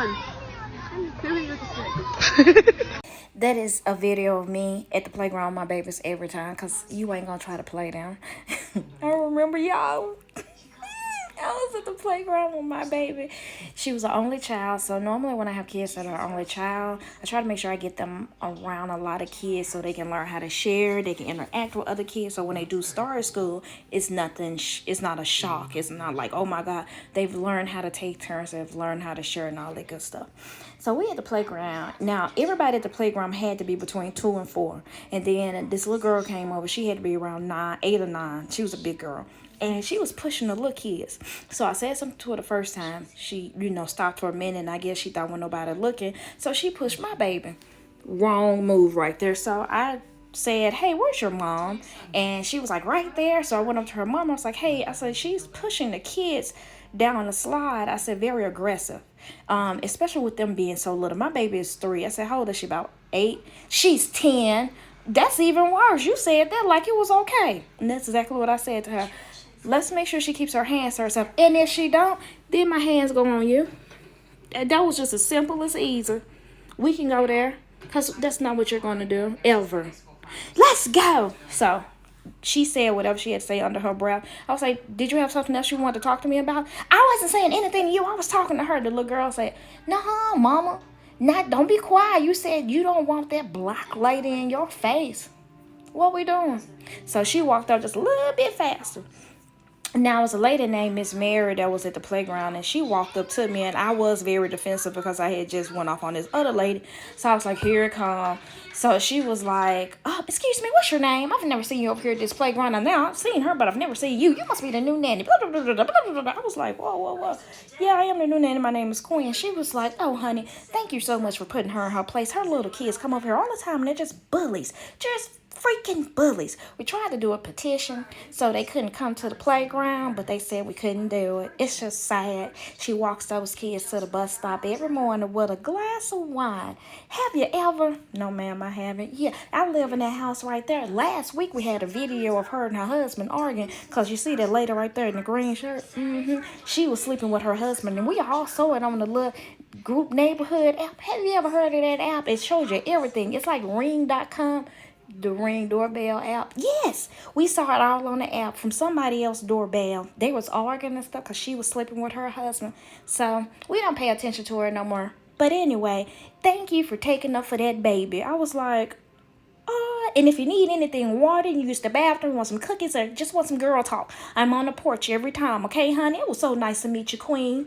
on. That is a video of me at the playground with my babies every time, because you ain't gonna try to play them. I remember y'all. I was at the playground with my baby. She was the only child, so normally when I have kids that are only child, I try to make sure I get them around a lot of kids so they can learn how to share, they can interact with other kids. So when they do start school, it's nothing. It's not a shock. It's not like, oh my God, they've learned how to take turns, they've learned how to share and all that good stuff. So we at the playground. Now everybody at the playground had to be between 2 and 4, and then this little girl came over. She had to be around 8 or 9. She was a big girl. And she was pushing the little kids. So I said something to her the first time. She, stopped for a minute. And I guess she thought when nobody looking. So she pushed my baby. Wrong move right there. So I said, hey, where's your mom? And she was like, right there. So I went up to her mom. I was like, hey, I said, she's pushing the kids down the slide. I said, very aggressive. Especially with them being so little. My baby is 3. I said, how old is she? About 8? She's 10. That's even worse. You said that like it was okay. And that's exactly what I said to her. Let's make sure she keeps her hands to herself. And if she don't, then my hands go on you. That was just as simple as easy. We can go there. Because that's not what you're going to do. Ever. Let's go. So, she said whatever she had to say under her breath. I was like, did you have something else you wanted to talk to me about? I wasn't saying anything to you. I was talking to her. The little girl said, no, mama. Don't be quiet. You said you don't want that black lady in your face. What we doing? So, she walked up just a little bit faster. Now, it was a lady named Miss Mary that was at the playground, and she walked up to me, and I was very defensive because I had just went off on this other lady. So I was like, here it come. So she was like, oh, excuse me, what's your name? I've never seen you over here at this playground. And now I've seen her, but I've never seen you. You must be the new nanny. Blah, blah, blah, blah, blah, blah. I was like, whoa. Yeah, I am the new nanny. My name is Queen. She was like, oh, honey, thank you so much for putting her in her place. Her little kids come over here all the time, and they're just bullies. Just freaking bullies. We tried to do a petition so they couldn't come to the playground, but they said we couldn't do it. It's just sad. She walks those kids to the bus stop every morning with a glass of wine. Have you ever? No, ma'am, I haven't. Yeah, I live in that house right there. Last week we had a video of her and her husband arguing, because you see that lady right there in the green shirt? She was sleeping with her husband, and we all saw it on the little group neighborhood app. Have you ever heard of that app? It shows you everything. It's like ring.com. The Ring doorbell app. Yes, we saw it all on the app from somebody else's doorbell. They was arguing and stuff because she was sleeping with her husband. So we don't pay attention to her no more. But anyway, thank you for taking up for that baby. I was like, and if you need anything, water, you use the bathroom, want some cookies, or just want some girl talk, I'm on the porch every time. Okay, honey? It was so nice to meet you, Queen.